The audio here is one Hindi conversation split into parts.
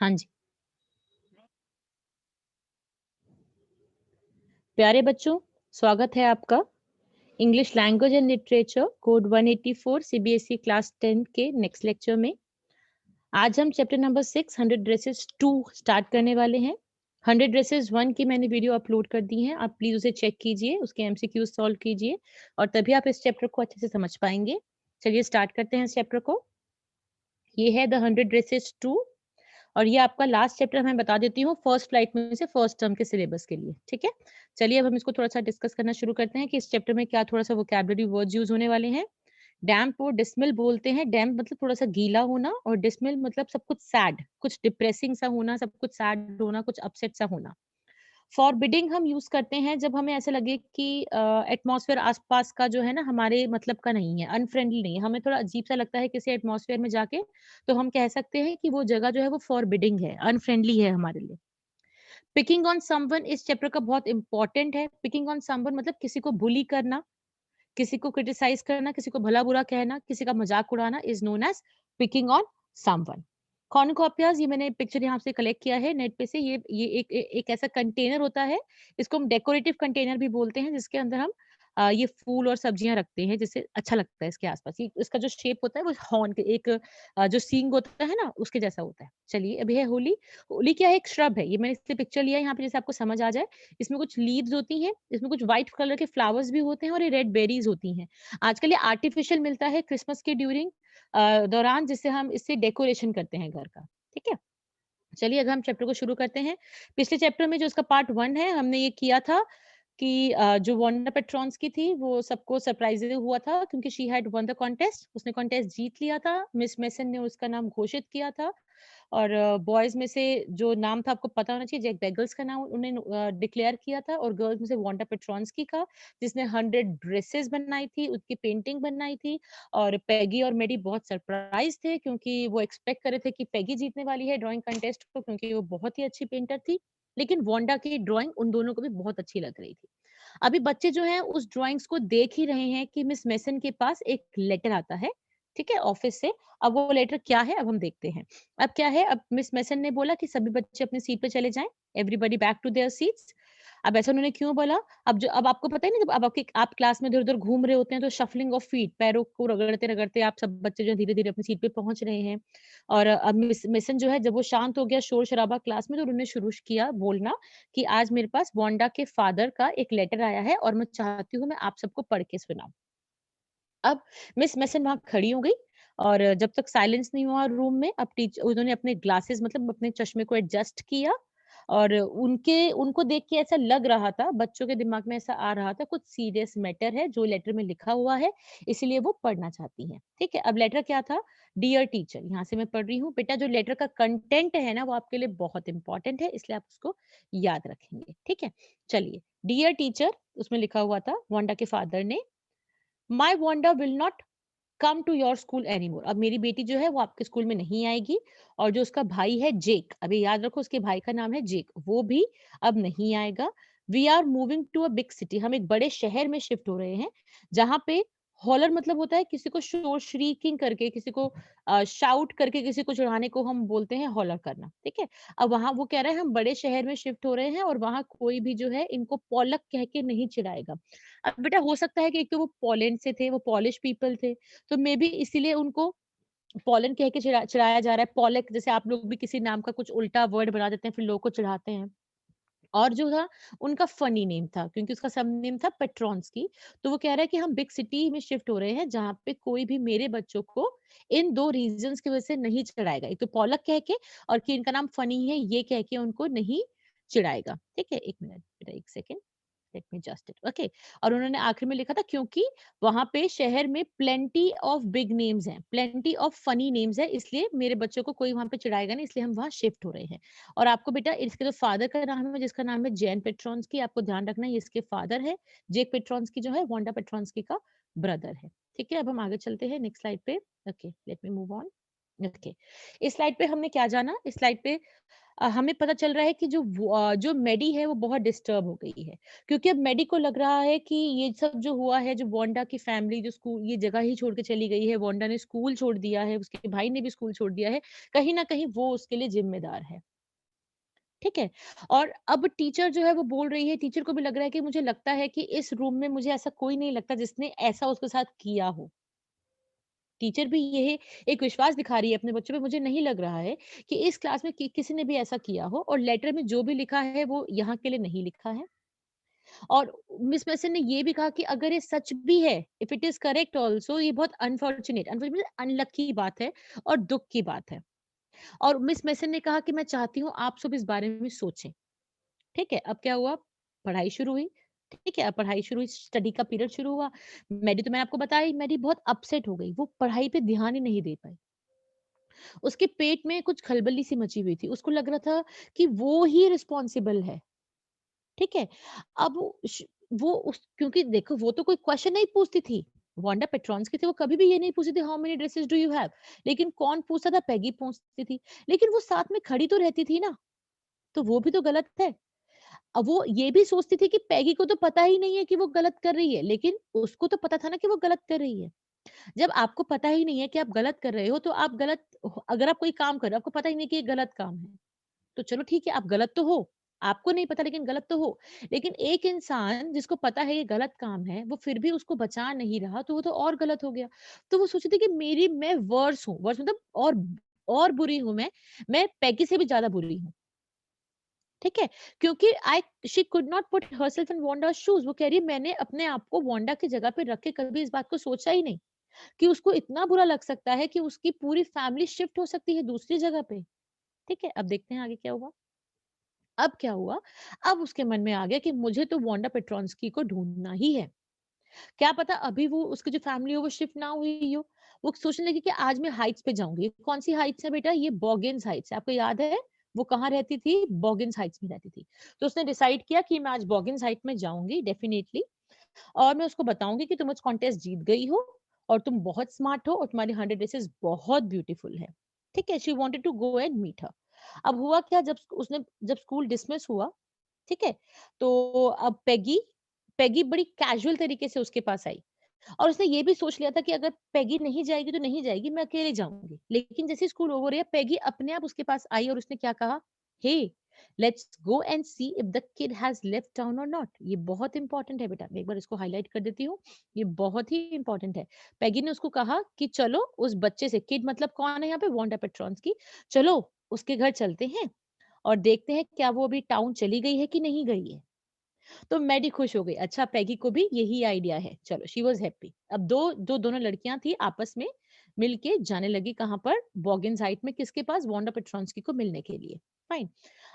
हाँ जी। प्यारे बच्चों, स्वागत है आपका English language and literature code 184 CBSE class 10 के नेक्स्ट लेक्चर में। आज हम चैप्टर नंबर 6 100 ड्रेसेस 2 स्टार्ट करने वाले हैं। 100 ड्रेसेस 1 की मैंने वीडियो अपलोड कर दी है, आप प्लीज उसे चेक कीजिए, उसके एमसीक्यूज सॉल्व कीजिए और तभी आप इस चैप्टर को अच्छे से समझ पाएंगे। चलिए स्टार्ट करते हैं इस चैप्टर को। ये है द 100 ड्रेसेस 2 और ये आपका लास्ट चैप्टर मैं बता देती हूँ फर्स्ट फ्लाइट में से फर्स्ट टर्म के सिलेबस के लिए, ठीक है? चलिए अब हम इसको थोड़ा-सा डिस्कस करना शुरू करते हैं कि इस चैप्टर में क्या थोड़ा-सा वोकैब्युलरी वर्ड्स यूज़ होने वाले हैं। डैम्प और डिसमिल बोलते हैं। डैम्प मतलब थोड़ा-सा गीला होना और डिसमिल मतलब सब कुछ सैड, कुछ डिप्रेसिंग सा होना, सब कुछ सैड होना, कुछ अपसेट सा होना। फॉरबिडिंग हम यूज़ करते हैं जब हमें ऐसा लगे कि एटमॉस्फेयर आस-पास का जो है ना हमारे मतलब का नहीं है, अनफ्रेंडली नहीं है, हमें थोड़ा अजीब-सा लगता है किसी एटमॉस्फेयर में जाके, तो हम कह सकते हैं कि वो जगह जो है वो फॉरबिडिंग है, अनफ्रेंडली है हमारे लिए। पिकिंग ऑन समवन इस चैप्टर का बहुत इंपॉर्टेंट है। पिकिंग ऑन समवन मतलब किसी को बुली करना, किसी को क्रिटिसाइज़ करना, किसी को भला-बुरा कहना, किसी का मज़ाक उड़ाना is known as picking on someone. Cornucopias ये मैंने पिक्चर यहाँ से कलेक्ट किया है नेट पे से। ये एक ऐसा कंटेनर होता है, इसको हम डेकोरेटिव कंटेनर भी बोलते हैं, जिसके अंदर हम ये फूल और सब्जियाँ रखते हैं, जिससे अच्छा लगता है इसके आस-पास। ये इसका जो शेप होता है वो हॉर्न के एक जो सींग होता है ना, उसके जैसा होता है। चलिए, अभी है होली। होली क्या है? एक श्रब है। ये मैंने इसलिए पिक्चर लिया है यहाँ पे जैसे आपको समझ आ जाए। इसमें कुछ लीव्स होती हैं, इसमें कुछ व्हाइट कलर के फ्लावर्स भी होते हैं और ये रेड बेरीज़ होती हैं। आजकल ये आर्टिफिशियल मिलता है क्रिसमस के ड्यूरिंग दौरान, जिससे हम इससे डेकोरेशन करते हैं घर का, ठीक है? चलिए अब हम चैप्टर को शुरू करते हैं। पिछले चैप्टर में जो इसका पार्ट 1 है, हमने ये किया था कि जो वांडा पेट्रॉन्स की थी, वो सबको सरप्राइज़ हुआ था क्योंकि she had one the contest, उसने कॉन्टेस्ट जीत लिया था। मिस मेसन ने उसका नाम घोषित किया था और बॉयज़ में से जो नाम था आपको पता होना चाहिए, जैक बेगल्स का नाम उन्होंने डिक्लेयर किया था और गर्ल्स में से वांडा पेट्रॉन्स्की का, जिसने 100 ड्रेसेस बनाई थी, उसकी पेंटिंग बनाई थी और पैगी और मेडी बहुत सरप्राइज़ थे क्योंकि वो एक्सपेक्ट कर रहे थे कि पैगी जीतने वाली है ड्राइंग कॉन्टेस्ट को क्योंकि वो बहुत ही अच्छी पेंटर थी। लेकिन वांडा की ड्राइंग उन दोनों को भी बहुत अच्छी लग रही थी। अभी बच्चे जो हैं उस ड्राइंग्स को देख ही रहे हैं कि मिस मेसन के पास एक लेटर आता है, ठीक है? ऑफिस से। अब वो लेटर क्या है अब हम देखते हैं। अब क्या है, अब मिस मेसन ने बोला कि सभी बच्चे अपनी सीट पे चले जाएँ, everybody back to their seats. अब ऐसा उन्होंने क्यों बोला? अब आपको पता है ना, जब अब आप क्लास में इधर-उधर घूम रहे होते हैं तो शफलिंग ऑफ फीट, पैरों को रगड़ते-रगड़ते आप सब बच्चे जो है धीरे-धीरे अपनी सीट पे पहुँच रहे हैं। और अब मिस मेसन जो है जब वो शांत हो गया शोर-शराबा क्लास में, तो उन्होंने शुरू किया बोलना कि आज मेरे पास वांडा के फादर का एक लेटर आया है और मैं चाहती हूँ मैं आप सबको पढ़ के सुनाऊँ। अब मिस मेसन वहाँ खड़ी हो गई और जब तक साइलेंस नहीं हुआ रूम में, अब उन्होंने अपने ग्लासेस मतलब अपने चश्मे को एडजस्ट किया और उनको देख के ऐसा लग रहा था, बच्चों के दिमाग में ऐसा आ रहा था कुछ सीरियस मैटर है जो लेटर में लिखा हुआ है, इसीलिए वो पढ़ना चाहती हैं। ठीक है? अब लेटर क्या था? डियर टीचर, यहाँ से मैं पढ़ रही हूँ। बेटा, जो लेटर का कंटेंट है ना वो आपके लिए बहुत इंपॉर्टेंट है, इसलिए आप उसको याद रखेंगे। ठीक है? चलिए, डियर टीचर उसमें लिखा हुआ था वांडा के फादर ने, my Wanda will not come to your school anymore. अब मेरी बेटी जो है वो आपके स्कूल में नहीं आएगी और जो उसका भाई है जेक, अभी याद रखो उसके भाई का नाम है जेक, वो भी अब नहीं आएगा। We are moving to a big city, हम एक बड़े शहर में शिफ्ट हो रहे हैं जहाँ पे हॉलर मतलब होता है किसी को शोर श्रीकिंग करके, किसी को शाउट करके किसी को चिढ़ाने को हम बोलते हैं हॉलर करना, ठीक है? अब वहां वो कह रहे हैं हम बड़े शहर में शिफ्ट हो रहे हैं और वहां कोई भी जो है इनको पॉलक कह के नहीं चिढ़ाएगा। अब बेटा हो सकता है कि एक तो वो पोलैंड से थे, वो पॉलिश पीपल थे, तो मे बी इसीलिए उनको पोलन कह के चिढ़ाया जा रहा है। पॉलक जैसे आप लोग भी किसी नाम का कुछ उल्टा वर्ड बना देते हैं, फिर लोगों को चिढ़ाते हैं। और जो था उनका फनी नेम था क्योंकि उसका सरनेम था पेट्रोन्स्की। तो वो कह रहा है कि हम बिग सिटी में शिफ्ट हो रहे हैं जहाँ पे कोई भी मेरे बच्चों को इन 2 रीज़न्स की वज़ह से नहीं चिढ़ाएगा। एक तो पॉलक कह के और कि इनका नाम फनी है ये कह के उनको नहीं चिढ़ाएगा। ठीक है? 1 मिनट बेटा 1 second. Let me just it okay. और उन्होंने आखिर में लिखा था क्योंकि वहां पे शहर में प्लेंटी ऑफ बिग नेम्स हैं, प्लेंटी ऑफ फनी नेम्स है, इसलिए मेरे बच्चों को कोई वहां पे चिढ़ाएगा नहीं, इसलिए हम वहां शिफ्ट हो रहे हैं। और आपको बेटा इसके जो फादर का नाम है जिसका नाम है जैन पेट्रोन्स्की, आपको ध्यान रखना है ये इसके फादर है। जेक पेट्रोन्स्की जो है वांडा पेट्रोन्स्की का ब्रदर है। ठीक है, अब हम आगे चलते हैं नेक्स्ट स्लाइड पे। Okay, let me move on. Okay, इस स्लाइड पे हमने क्या जाना, इस स्लाइड पे हमें पता चल रहा है कि जो मेडी है वो बहुत डिस्टर्ब हो गई है, क्योंकि अब मेडी को लग रहा है कि ये सब जो हुआ है, जो वांडा की फैमिली जो स्कूल ये जगह ही छोड़ के चली गई है, वांडा ने स्कूल छोड़ दिया है, उसके भाई ने भी स्कूल छोड़ दिया है, कहीं न कहीं वो उसके लिए ज़िम्मेदार है। ठीक है? और अब टीचर जो है वो बोल रही है, टीचर को भी लग रहा है कि मुझे लगता है कि इस रूम में मुझे ऐसा कोई नहीं लगता जिसने ऐसा उसके साथ किया हो। टीचर भी ये एक विश्वास दिखा रही है अपने बच्चों पे, मुझे नहीं लग रहा है कि इस क्लास में किसी ने भी ऐसा किया हो, और लेटर में जो भी लिखा है वो यहाँ के लिए नहीं लिखा है। और मिस मेसन ने ये भी कहा कि अगर ये सच भी है, if it is correct also, ये बहुत अनफॉर्चुनेट अनफॉर्चुनेट अनलकी बात है और दुख की बात है। और मिस मेसन ने कहा कि मैं चाहती हूँ आप सब इस बारे में सोचें। ठीक है, अब क्या हुआ? पढ़ाई शुरू हुई। ठीक है, अब पढ़ाई शुरू हुई, स्टडी का पीरियड शुरू हुआ। मेरी तो मैंने आपको बताया ही, मेरी बहुत अपसेट हो गई, वो पढ़ाई पे ध्यान ही नहीं दे पाई। उसके पेट में कुछ खलबली सी मची हुई थी। उसको लग रहा था कि वो ही रिस्पॉन्सिबल है। ठीक है? अब वो उस क्योंकि देखो वो तो कोई क्वेश्चन नहीं पूछती थी। वांडा पेट्रोन्स्की थी, वो कभी भी ये नहीं पूछती थी how many dresses do you have? लेकिन कौन पूछता था? पैगी पूछती थी। लेकिन वो साथ में खड़ी तो रहती थी ना, तो वो भी तो गलत है। अब वो ये भी सोचती थी कि पैगी को तो पता ही नहीं है कि वो गलत कर रही है, लेकिन उसको तो पता था ना कि वो गलत कर रही है। जब आपको पता ही नहीं है कि आप गलत कर रहे हो, तो आप गलत अगर आप कोई काम कर रहे हो, आपको पता ही नहीं कि ये गलत काम है, तो चलो ठीक है, आप गलत तो हो। आपको नहीं पता लेकिन गलत तो हो। लेकिन एक इंसान जिसको पता है ये गलत काम है, वो फिर भी उसको बचा नहीं रहा, तो वो तो और गलत हो गया। तो वो सोचती थी कि मैं वर्स हूँ, वर्स मतलब और बुरी हूँ मैं पैगी से भी ज़्यादा बुरी हूँ। ठीक है? क्योंकि I she could not put herself in Wanda's shoes. वो कह रही है मैंने अपने आप को वांडा की जगह पे रख के कभी इस बात को सोचा ही नहीं, कि उसको इतना बुरा लग सकता है कि उसकी पूरी फैमिली शिफ्ट हो सकती है दूसरी जगह पे। ठीक है? अब देखते हैं आगे क्या हुआ। अब क्या हुआ? अब उसके मन में आ गया कि मुझे तो वांडा पेट्रोन्स्की को ढूँढना ही है। क्या पता अभी वो उसकी जो फैमिली हो वो शिफ्ट ना हुई हो। वो सोचने लगी कि आज मैं हाइट्स पे जाऊँगी। कौन सी हाइट्स है बेटा? ये बॉगिन्स हाइट्स है। आपको याद है? वो कहाँ रहती थी? बॉगिन्स हाइट्स में रहती थी। तो उसने डिसाइड किया कि मैं आज बॉगिन्स हाइट में जाऊँगी डेफिनिटली, और मैं उसको बताऊँगी कि तुम उस कॉन्टेस्ट जीत गई हो और तुम बहुत स्मार्ट हो और तुम्हारी 100 ड्रेसेस बहुत ब्यूटीफुल है। ठीक है? She wanted to go and meet her. अब हुआ क्या, जब स्कूल डिसमिस हुआ, ठीक है? तो अब पेगी बड़ी कैजुअल तरीके से उसके पास आई, और उसने ये भी सोच लिया था कि अगर पेगी नहीं जाएगी तो नहीं जाएगी, मैं अकेले जाऊँगी। लेकिन जैसे ही स्कूल ओवर हुआ, पेगी अपने आप उसके पास आई और उसने क्या कहा? Hey, let's go and see if the kid has left town or not. ये बहुत इंपॉर्टेंट है बेटा, मैं एक बार इसको हाइलाइट कर देती हूँ। ये बहुत ही इंपॉर्टेंट है। पेगी ने उसको कहा कि चलो उस बच्चे से, किड मतलब कौन है यहाँ पे? Wanda Petronski. चलो उसके घर चलते हैं और देखते हैं क्या वो अभी टाउन चली गई है कि नहीं गई है। तो मैडी खुश हो गई। अच्छा, पैगी को भी यही आइडिया है। चलो, शी वाज़ हैप्पी। अब दोनों लड़कियाँ थी आपस में मिलके जाने लगी कहाँ पर? बॉगिन्स हाइट में, किसके पास? वांडा पेट्रोन्स्की को मिलने के लिए। फाइन।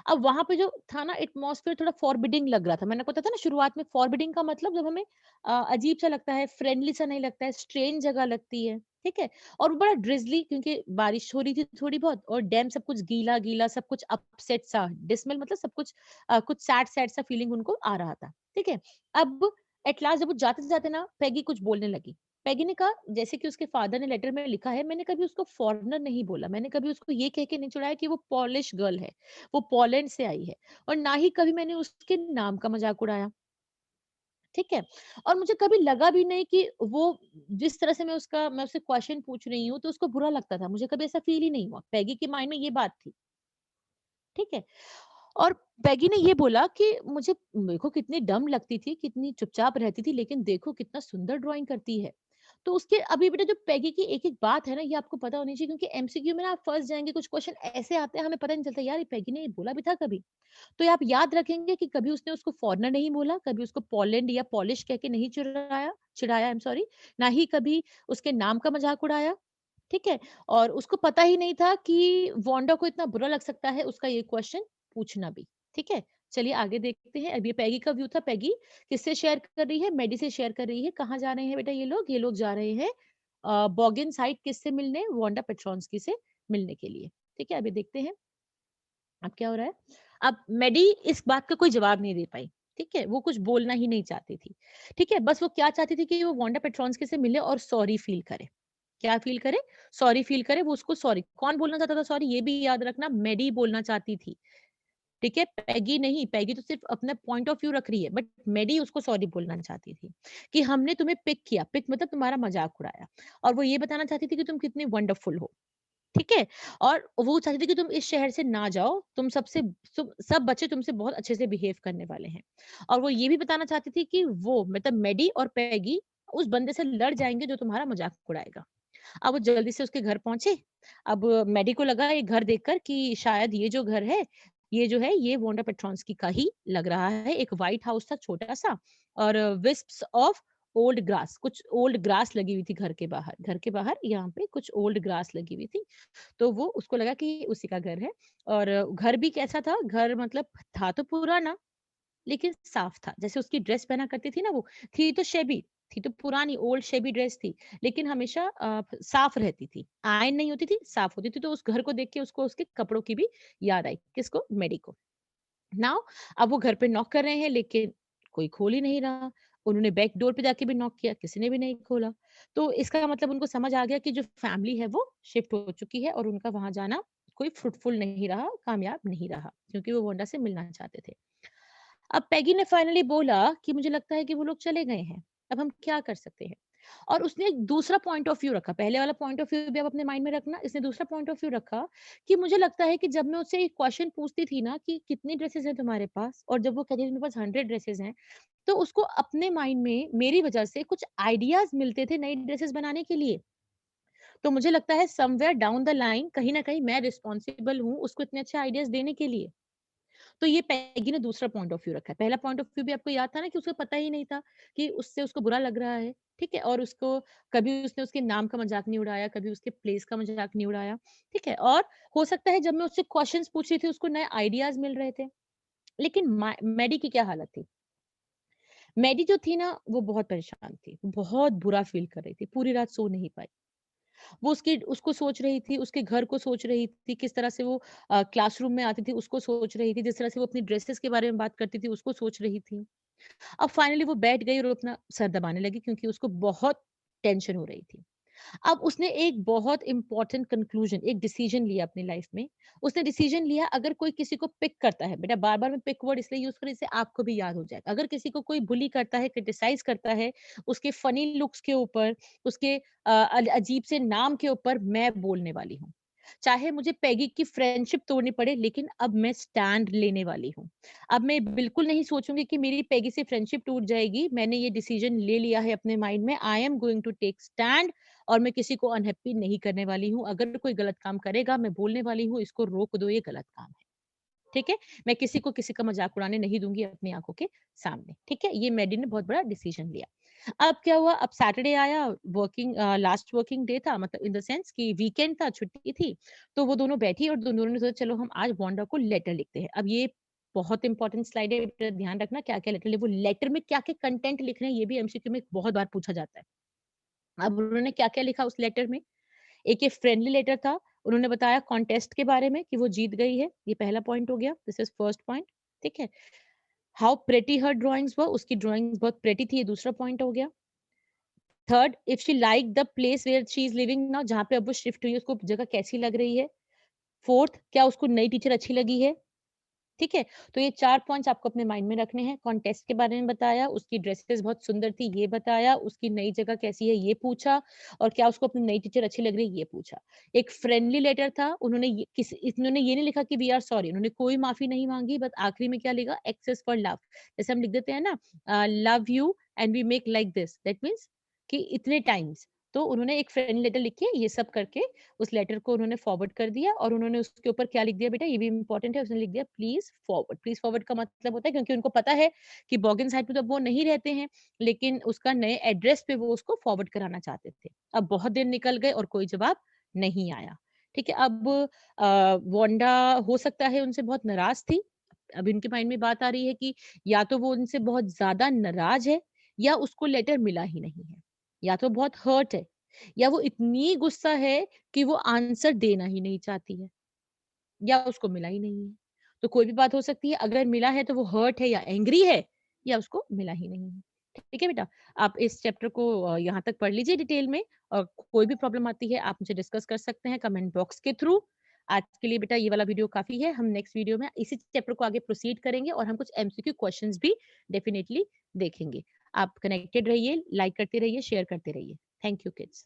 अब वहाँ पे जो था ना एटमॉस्फियर, थोड़ा फॉरबिडिंग लग रहा था। मैंने आपको बताया था ना शुरुआत में, फॉरबिडिंग का मतलब जब हमें अजीब सा लगता है, फ्रेंडली सा नहीं लगता है, स्ट्रेंज जगह लगती है। ठीक है? और वो बड़ा ड्रिज़ली, क्योंकि बारिश हो रही थी थोड़ी बहुत और डैम सब कुछ गीला-गीला, सब कुछ अपसेट सा, डिसमल मतलब सब कुछ कुछ सैड सैड सा फीलिंग उनको आ रहा था। ठीक है? अब एट लास्ट जब वो जाते-जाते ना पैगी कुछ बोलने लगी। पैगी ने कहा, जैसे कि उसके फादर ने लेटर में लिखा है, मैंने कभी उसको फॉरेनर नहीं बोला। मैंने कभी उसको ये कह के नहीं चिढ़ाया कि वो पॉलिश गर्ल है, वो पोलैंड से आई है, और ना ही कभी मैंने उसके नाम का मज़ाक उड़ाया। ठीक है? और मुझे कभी लगा भी नहीं कि वो जिस तरह से मैं उससे क्वेश्चन पूछ रही हूँ तो उसको बुरा लगता था। मुझे कभी ऐसा फील ही नहीं हुआ। पैगी के माइंड में ये बात थी। ठीक है? और पैगी ने ये बोला कि मुझे मेरे को कितनी डम लगती थी, कितनी चुपचाप रहती थी, लेकिन देखो कितना सुंदर ड्राइंग करती है। तो उसके अभी बेटा जो पैगी की एक-एक बात है ना, ये आपको पता होनी चाहिए, क्योंकि एमसीक्यू में ना आप फँस जाएँगे, कुछ क्वेश्चन ऐसे आते हैं हमें पता नहीं चलता, यार ये पैगी ने ये बोला भी था कभी। तो ये आप याद रखेंगे कि कभी उसने उसको फॉरेनर नहीं बोला, कभी उसको पोलैंड या पॉलिश कह के नहीं चिढ़ाया चिढ़ाया, आई एम सॉरी, ना ही कभी उसके नाम का मज़ाक उड़ाया। ठीक है? और उसको पता ही नहीं था कि वांडा को इतना बुरा लग सकता है उसका ये क्वेश्चन पूछना भी। ठीक है? चलिए आगे देखते हैं। अब ये पैगी का व्यू था। पैगी किससे शेयर कर रही है? मैडी से शेयर कर रही है। कहाँ जा रहे हैं बेटा ये लोग? ये लोग जा रहे हैं बॉगिन साइड किससे मिलने? वांडा पेट्रोन्स्की से मिलने के लिए। ठीक है? अभी देखते हैं अब क्या हो रहा है। अब मैडी इस बात का कोई जवाब नहीं दे पाई। ठीक है? वो कुछ बोलना ही नहीं चाहती थी। ठीक है? बस वो क्या चाहती थी कि वो वांडा पेट्रोन्स्की से मिले और सॉरी फील करे। क्या फील करे? सॉरी फील करे। वो उसको सॉरी, कौन बोलना चाहता था सॉरी? ये भी याद रखना, मैडी बोलना चाहती थी। ठीक है, पैगी नहीं, पैगी तो सिर्फ अपना पॉइंट ऑफ व्यू रख रही है, बट मैडी उसको सॉरी बोलना चाहती थी कि हमने तुम्हें पिक किया, पिक मतलब तुम्हारा मजाक उड़ाया, और वो ये बताना चाहती थी कि तुम कितने वंडरफुल हो। ठीक है? और वो चाहती थी कि तुम इस शहर से ना जाओ, तुम सबसे सब बच्चे तुमसे बहुत अच्छे से बिहेव करने वाले हैं। और वो ये भी बताना चाहती थी कि वो मतलब मैडी और पैगी उस बंदे से लड़ जाएँगे जो तुम्हारा मज़ाक उड़ाएगा। अब वो जल्दी से उसके घर पहुँचे। अब मैडी को लगा ये घर देखकर कि शायद ये जो घर है, ये जो है ये वांडा पेट्रोन्स्की का ही लग रहा है। एक व्हाइट हाउस था छोटा-सा, और विस्प्स ऑफ ओल्ड ग्रास, कुछ ओल्ड ग्रास लगी हुई थी घर के बाहर। घर के बाहर यहाँ पे कुछ ओल्ड ग्रास लगी हुई थी। तो वो उसको लगा कि ये उसी का घर है। और घर भी कैसा था? घर मतलब था तो पुराना, लेकिन साफ था। जैसे उसकी ड्रेस पहना करती थी ना वो, थी तो शेबी, थी तो पुरानी ओल्ड शेबी ड्रेस थी, लेकिन हमेशा साफ रहती थी। आयरन नहीं होती थी, साफ होती थी। तो उस घर को देख के उसको उसके कपड़ों की भी याद आई। किसको? मेडी को। नाउ अब वो घर पे नॉक कर रहे हैं, लेकिन कोई खोल ही नहीं रहा। उन्होंने बैक डोर पे जाके भी नॉक किया, किसी ने भी नहीं खोला। तो इसका मतलब उनको समझ आ गया कि जो फैमिली है वो शिफ्ट हो चुकी है, और उनका वहां जाना कोई फ्रूटफुल नहीं रहा, कामयाब नहीं रहा, क्योंकि वो वोंडा से मिलना चाहते थे। अब पैगी ने फाइनली बोला कि मुझे लगता है कि वो लोग चले गए हैं, अब हम क्या कर सकते हैं? और उसने एक दूसरा पॉइंट ऑफ व्यू रखा। पहले वाला पॉइंट ऑफ व्यू भी आप अपने माइंड में रखना, इसने दूसरा पॉइंट ऑफ व्यू रखा कि मुझे लगता है कि जब मैं उससे एक क्वेश्चन पूछती थी ना कि कितनी ड्रेसेस हैं तुम्हारे पास, और जब वो कहती थी मेरे पास 100 ड्रेसेस हैं, तो उसको अपने माइंड में मेरी वजह से कुछ आइडियाज मिलते थे नई ड्रेसेस बनाने के लिए। तो मुझे लगता है समवेयर डाउन द लाइन कहीं ना कहीं मैं रिस्पॉन्सिबल हूँ उसको इतने अच्छे आइडियाज देने के लिए। तो ये पैगी ने दूसरा पॉइंट ऑफ व्यू रखा है। पहला पॉइंट ऑफ व्यू भी आपको याद था ना कि उसको पता ही नहीं था कि उससे उसको बुरा लग रहा है, ठीक है? और उसको कभी उसने उसके नाम का मज़ाक नहीं उड़ाया, कभी उसके प्लेस का मज़ाक नहीं उड़ाया, ठीक है? और हो सकता है जब मैं उससे क्वेश्चन्स पूछ रही थी, उसको नए आइडियाज़ मिल रहे थे। लेकिन मा मैडी की क्या हालत थी? मैडी जो थी ना, वो बहुत परेशान थी, बहुत बुरा फ़ील कर रही थी, पूरी रात सो नहीं पाई। वो उसकी उसको सोच रही थी, उसके घर को सोच रही थी, किस तरह से वो क्लासरूम में आती थी, उसको सोच रही थी, जिस तरह से वो अपनी ड्रेसेस के बारे में बात करती थी, उसको सोच रही थी। अब फाइनली वो बैठ गई और अपना सर दबाने लगी, क्योंकि उसको बहुत टेंशन हो रही थी। अब उसने एक बहुत इम्पोर्टेंट कंक्लूजन, एक डिसीजन लिया अपनी लाइफ में। उसने डिसीजन लिया, अगर कोई किसी को पिक करता है, बेटा बार-बार मैं पिक वर्ड इसलिए यूज़ कर रही हूँ, इससे आपको भी याद हो जाएगा। अगर किसी को कोई बुली करता है, क्रिटिसाइज़ करता है, उसके फनी लुक्स के ऊपर, उसके अजीब से नाम के ऊपर, मैं बोलने वाली हूँ। चाहे मुझे पैगी की फ्रेंडशिप तोड़नी पड़े, लेकिन अब मैं स्टैंड लेने वाली हूँ। अब मैं बिल्कुल नहीं सोचूँगी कि मेरी पैगी से फ्रेंडशिप टूट जाएगी। मैंने ये डिसीजन ले लिया है अपने माइंड में, I am going to take stand, और मैं किसी को अनहैप्पी नहीं करने वाली हूँ। अगर कोई गलत काम करेगा, मैं बोलने वाली हूँ, इसको रोक दो, ये गलत काम है। ठीक है? मैं किसी को किसी का मज़ाक उड़ाने नहीं दूँगी अपनी आँखों के सामने। ठीक है? ये मैडी ने बहुत बड़ा डिसीजन लिया। अब क्या हुआ, अब सैटरडे आया, लास्ट वर्किंग डे था, मतलब इन द सेंस कि वीकेंड था, छुट्टी थी। तो वो दोनों बैठी और दोनों ने सोचा चलो हम आज वांडा को लेटर लिखते हैं। अब ये बहुत इंपॉर्टेंट स्लाइड है, बेटा ध्यान रखना क्या-क्या लेटर वो लेटर में क्या-क्या कंटेंट लिख रहे हैं, ये भी एमसीक्यू में बहुत बार पूछा जाता है। अब उन्होंने क्या-क्या लिखा उस लेटर में? एक ये फ्रेंडली लेटर था। उन्होंने बताया कॉन्टेस्ट के बारे में कि वो जीत गई है। ये पहला पॉइंट हो गया। दिस इज़ फर्स्ट पॉइंट, ठीक है? हाउ प्रेटी हर ड्राइंग्स वर, उसकी ड्राइंग्स बहुत प्रेटी थी, ये दूसरा पॉइंट हो गया। Third, if she like the place where she is living now, जहाँ पे अब वो शिफ्ट हुई है, उसको जगह कैसी लग रही है? फोर्थ, क्या उसको नई टीचर अच्छी लगी है? ठीक है? तो ये 4 पॉइंट्स आपको अपने माइंड में रखने हैं। कॉन्टेस्ट के बारे में बताया, उसकी ड्रेसेस बहुत सुंदर थी, ये बताया, उसकी नई जगह कैसी है, ये पूछा, और क्या उसको अपनी नई टीचर अच्छी लग रही है, ये पूछा। एक फ्रेंडली लेटर था, इन्होंने ये नहीं लिखा कि वी आर सॉरी, उन्होंने कोई माफ़ी नहीं माँगी, बस आखिरी में क्या लिखा, एक्स इज़ फॉर लव। जैसे हम लिख देते हैं ना, love you and we make like this, that means कि इतने टाइम्स। तो उन्होंने एक फ्रेंडली लेटर लिख के ये सब करके उस लेटर को उन्होंने फॉरवर्ड कर दिया, और उन्होंने उसके ऊपर क्या लिख दिया बेटा, ये भी इम्पोर्टेंट है, उसने लिख दिया प्लीज़ फॉरवर्ड। प्लीज़ फॉरवर्ड का मतलब होता है, क्योंकि उनको पता है कि बॉगिन साइड पे तो वो नहीं रहते हैं, लेकिन उसका नए एड्रेस पे वो उसको फॉरवर्ड कराना चाहते थे। अब बहुत दिन निकल गए और कोई जवाब नहीं आया। ठीक है? अब वांडा हो सकता है उनसे बहुत नाराज़ थी। अब इनके माइंड में बात आ रही है कि या तो वो उनसे बहुत ज़्यादा नाराज़ है, या उसको लेटर मिला ही नहीं है। या तो बहुत हर्ट है, या वो इतनी गुस्सा है कि वो आंसर देना ही नहीं चाहती है, या उसको मिला ही नहीं है। तो कोई भी बात हो सकती है, अगर मिला है तो वो हर्ट है या एंग्री है, या उसको मिला ही नहीं है। ठीक है बेटा? आप इस चैप्टर को यहाँ तक पढ़ लीजिए डिटेल में, और कोई भी प्रॉब्लम आती है आप मुझे डिस्कस कर सकते हैं कमेंट बॉक्स के थ्रू। आज के लिए बेटा ये वाला वीडियो काफ़ी है। हम नेक्स्ट वीडियो में इसी चैप्टर को आगे प्रोसीड करेंगे और हम कुछ एमसीक्यू क्वेश्चंस भी डेफिनिटली देखेंगे। आप कनेक्टेड रहिए, लाइक करते रहिए, शेयर करते रहिए। Thank you kids.